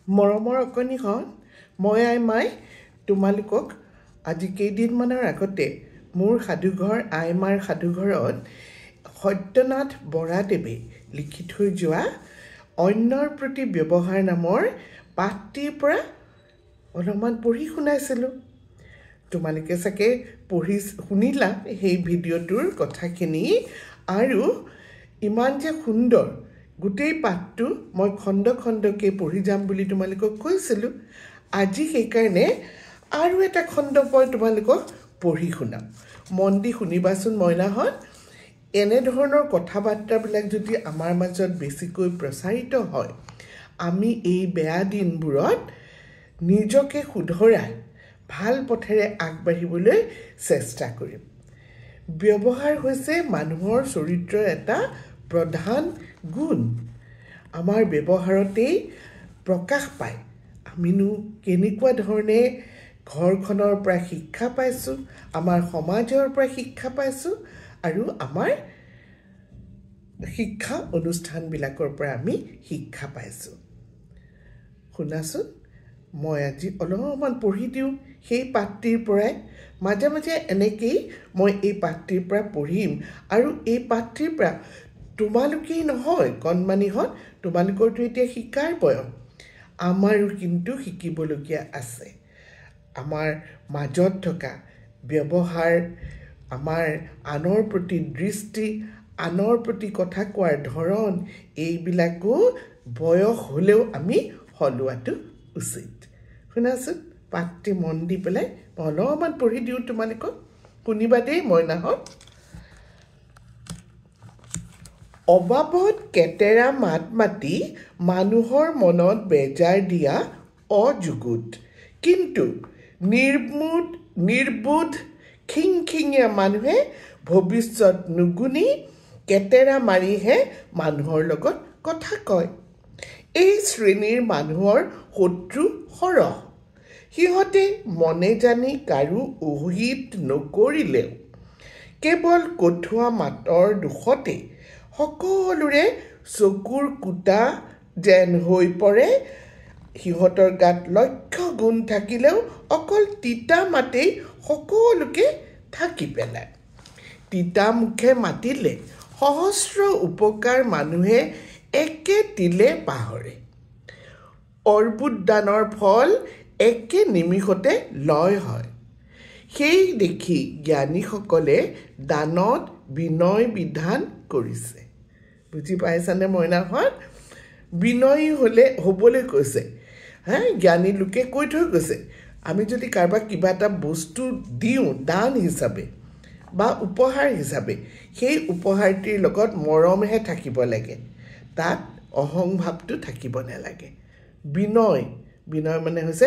মৰমৰ অকণিখন মই আইমাই তোমালোকক আজি কেইদিনমানৰ আগতে মোৰ সাধুঘৰ আইমাৰ সাধুঘৰত সত্যনাথ বৰাদেৱে লিখি থৈ যোৱা অন্যৰ প্ৰতি ব্যৱহাৰ নামৰ পাঠটিৰ পৰা অলপমান পঢ়ি শুনাইছিলোঁ। তোমালোকে চাগে পঢ়ি শুনিলা সেই ভিডিঅ'টোৰ কথাখিনি, আৰু ইমান যে সুন্দৰ গোটেই পাঠটো মই খণ্ড খণ্ডকৈ পঢ়ি যাম বুলি তোমালোকক কৈছিলোঁ। আজি সেইকাৰণে আৰু এটা খণ্ড মই তোমালোকক পঢ়ি শুনাম। মন দি শুনিবাচোন মইনাহঁত। এনেধৰণৰ কথা বাৰ্তাবিলাক যদি আমাৰ মাজত বেছিকৈ প্ৰচাৰিত হয়, আমি এই বেয়া দিনবোৰত নিজকে শুধৰাই ভাল পথেৰে আগবাঢ়িবলৈ চেষ্টা কৰিম। ব্যৱহাৰ হৈছে মানুহৰ চৰিত্ৰৰ এটা প্ৰধান গুণ। আমাৰ ব্যৱহাৰতেই প্ৰকাশ পায় আমিনো কেনেকুৱা ধৰণে ঘৰখনৰ পৰা শিক্ষা পাইছোঁ, আমাৰ সমাজৰ পৰা শিক্ষা পাইছোঁ, আৰু আমাৰ শিক্ষা অনুষ্ঠানবিলাকৰ পৰা আমি শিক্ষা পাইছোঁ। শুনাচোন, মই আজি অলপমান পঢ়ি দিওঁ সেই পাঠটিৰ পৰাই। মাজে মাজে এনেকেই মই এই পাঠটিৰ পৰা পঢ়িম, আৰু এই পাঠটিৰ পৰা তোমালোকেই নহয় কণমানিহঁত, তোমালোকৰতো এতিয়া শিকাৰ বয়স, আমাৰো কিন্তু শিকিবলগীয়া আছে। আমাৰ মাজত থকা ব্যৱহাৰ, আমাৰ আনৰ প্ৰতি দৃষ্টি, আনৰ প্ৰতি কথা কোৱাৰ ধৰণ, এইবিলাকো বয়স হ'লেও আমি সলোৱাটো উচিত। শুনাচোন, পাঠটি মন দি পেলাই মই অলপমান পঢ়ি দিওঁ তোমালোকক, শুনিবা দেই মইনাহঁত। অবাবত কেতেৰা মাত মাতি মানুহৰ মনত বেজাৰ দিয়া অযুগুত, কিন্তু নিৰ্বোধ খিংখিঙীয়া মানুহে ভৱিষ্যত নুগুনি কেতেৰা মাৰিহে মানুহৰ লগত কথা কয়। এই শ্ৰেণীৰ মানুহৰ শত্ৰু সৰহ। সিহঁতে মনে জানি কাৰো অহিত নকৰিলেও কেৱল কঠুৱা মাতৰ দোষতে সকলোৰে চকুৰ কুটা যেন হৈ পৰে। সিহঁতৰ গাত লক্ষ্য গুণ থাকিলেও অকল তিতা মাতেই সকলোকে ঢাকি পেলায়। তিতা মুখে মাতিলে সহস্ৰ উপকাৰ মানুহে একে তিলে পাহৰে। অৰ্বুদদানৰ ফল একে নিমিষতে লয় হয়। সেই দেখি জ্ঞানীসকলে দানত বিনয় বিধান কৰিছে। বুজি পাইছানে মইনাহঁত? বিনয়ী হ'বলৈ কৈছে। জ্ঞানী লোকে কৈ থৈ গৈছে, আমি যদি কাৰোবাক কিবা এটা বস্তু দিওঁ দান হিচাপে বা উপহাৰ হিচাপে, সেই উপহাৰটিৰ লগত মৰমহে থাকিব লাগে, তাত অহংভাৱটো থাকিব নালাগে। বিনয় মানে হৈছে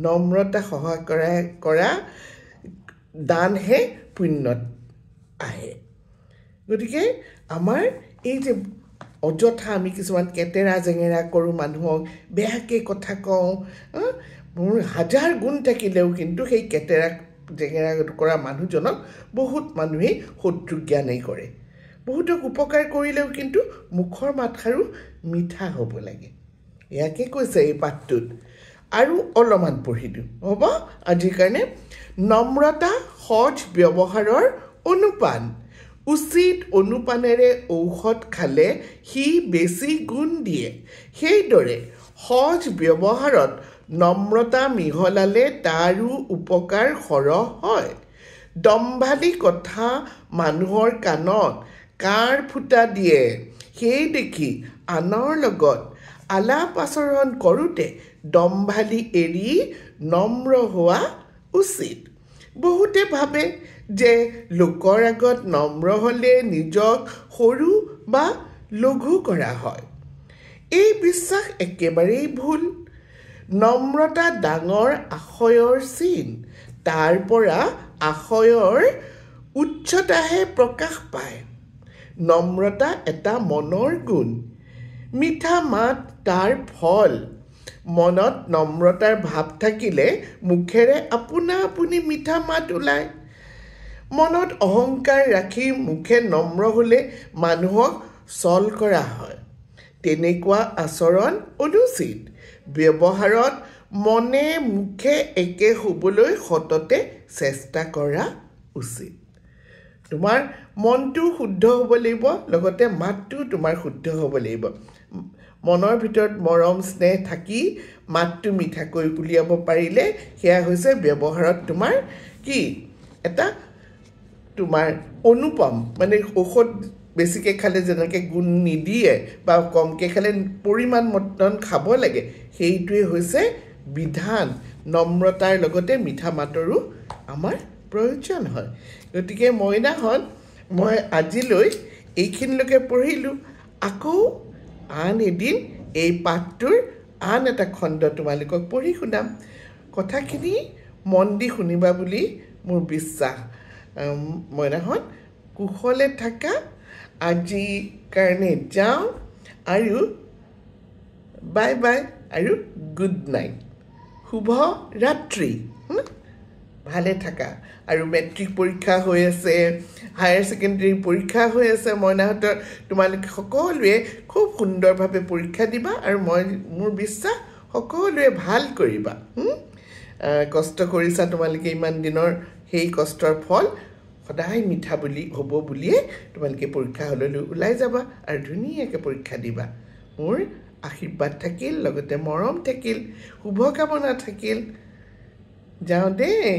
নম্ৰতা সহায় কৰা দানহে পুণ্যত আহে। গতিকে আমাৰ এই যে অযথা আমি কিছুমান কেতেৰা জেঙেৰা কৰোঁ, মানুহক বেয়াকৈ কথা কওঁ, মোৰ হাজাৰ গুণ থাকিলেও কিন্তু সেই কেতেৰা জেঙেৰা কৰা মানুহজনক বহুত মানুহেই শত্ৰু জ্ঞানেই কৰে। বহুতক উপকাৰ কৰিলেও কিন্তু মুখৰ মাতষাৰো মিঠা হ'ব লাগে। ইয়াকে কৈছে এই পাঠটোত। আৰু অলপমান পঢ়ি দিওঁ, হ'ব আজিৰ কাৰণে। নম্ৰতা সজ ব্যৱহাৰৰ অনুপান। উচিত অনুপানেৰে ঔষধ খালে সি বেছি গুণ দিয়ে। সেইদৰে সজ ব্যৱহাৰত নম্ৰতা মিহলালে তাৰো উপকাৰ সৰহ হয়। দম্ভালি কথা মানুহৰ কাণত কাঁড় ফুটা দিয়ে। সেই দেখি আনৰ লগত আলাপ আচৰণ কৰোঁতে দম্ভালি এৰি নম্ৰ হোৱা উচিত। বহুতে ভাবে যে লোকৰ আগত নম্ৰ হ'লে নিজক সৰু বা লঘু কৰা হয়। এই বিশ্বাস একেবাৰেই ভুল। নম্ৰতা ডাঙৰ আশয়ৰ চিন। তাৰ পৰা আশয়ৰ উচ্চতাহে প্ৰকাশ পায়। নম্ৰতা এটা মনৰ গুণ। মিঠা মাত তাৰ ফল। মনত নম্ৰতাৰ ভাৱ থাকিলে মুখেৰে আপোনা আপুনি মিঠা মাত ওলায়। মনত অহংকাৰ ৰাখি মুখে নম্ৰ হ'লে মানুহক চল কৰা হয়। তেনেকুৱা আচৰণ অনুচিত ব্যৱহাৰত মনে মুখে একে হ'বলৈ সততে চেষ্টা কৰা উচিত তোমাৰ মনটো শুদ্ধ হ'ব লাগিব লগতে মাতটো তোমাৰ শুদ্ধ হ'ব লাগিব মনৰ ভিতৰত মৰম স্নেহ থাকি মাতটো মিঠাকৈ উলিয়াব পাৰিলে সেয়া হৈছে ব্যৱহাৰত তোমাৰ কি এটা তোমাৰ অনুপম মানে ঔষধ বেছিকৈ খালে যেনেকৈ গুণ নিদিয়ে বা কমকৈ খালে পৰিমাণ মতন খাব লাগে সেইটোৱে হৈছে বিধান নম্ৰতাৰ লগতে মিঠা মাতৰো আমাৰ প্ৰয়োজন হয় গতিকে মইনাহঁত মই আজিলৈ এইখিনিলৈকে পঢ়িলোঁ আকৌ আন এদিন এই পাঠটোৰ আন এটা খণ্ড তোমালোকক পঢ়ি শুনাম কথাখিনি মন দি শুনিবা বুলি মোৰ বিশ্বাস মইনাহঁত কুশলে থাকা আজিৰ কাৰণে যাওঁ আৰু বাই বাই আৰু গুড নাইট শুভ ৰাত্ৰি ভালে থাকা আৰু মেট্ৰিক পৰীক্ষা হৈ আছে হায়াৰ ছেকেণ্ডেৰী পৰীক্ষা হৈ আছে মইনাহঁতৰ তোমালোকে সকলোৱে খুব সুন্দৰভাৱে পৰীক্ষা দিবা আৰু মোৰ বিশ্বাস সকলোৱে ভাল কৰিবা কষ্ট কৰিছা তোমালোকে ইমান দিনৰ সেই কষ্টৰ ফল সদায় মিঠা বুলি হ'ব বুলিয়ে তোমালোকে পৰীক্ষা হললৈ ওলাই যাবা আৰু ধুনীয়াকৈ পৰীক্ষা দিবা মোৰ আশীৰ্বাদ থাকিল লগতে মৰম থাকিল শুভকামনা থাকিল যাওঁ দেই